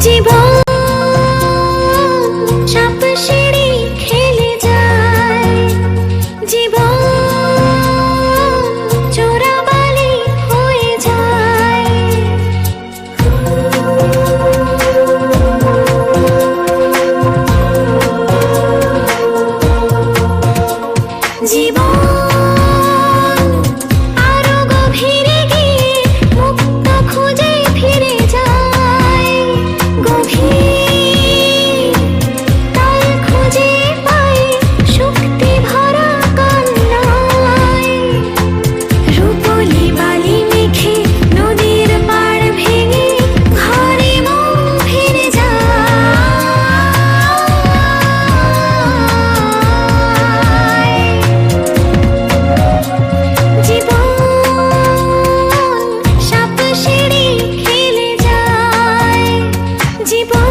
জীবন সাপ সিঁড়ি খেলে যায়, জীবন চোরাবালি হয়ে যায়। জীবন আরো গভীরে গিয়ে মুক্ত খুঁজে ফিরে যায়, গভীর তাল খুঁজে পায় শক্তি ভরা কান্নায়। রূপলি বালি মেখে নদীর পাড় ভেঙে ঘরে মন ফিরে যায়। জীবন সাপ সিঁড়ি খেলে যায়, জীবন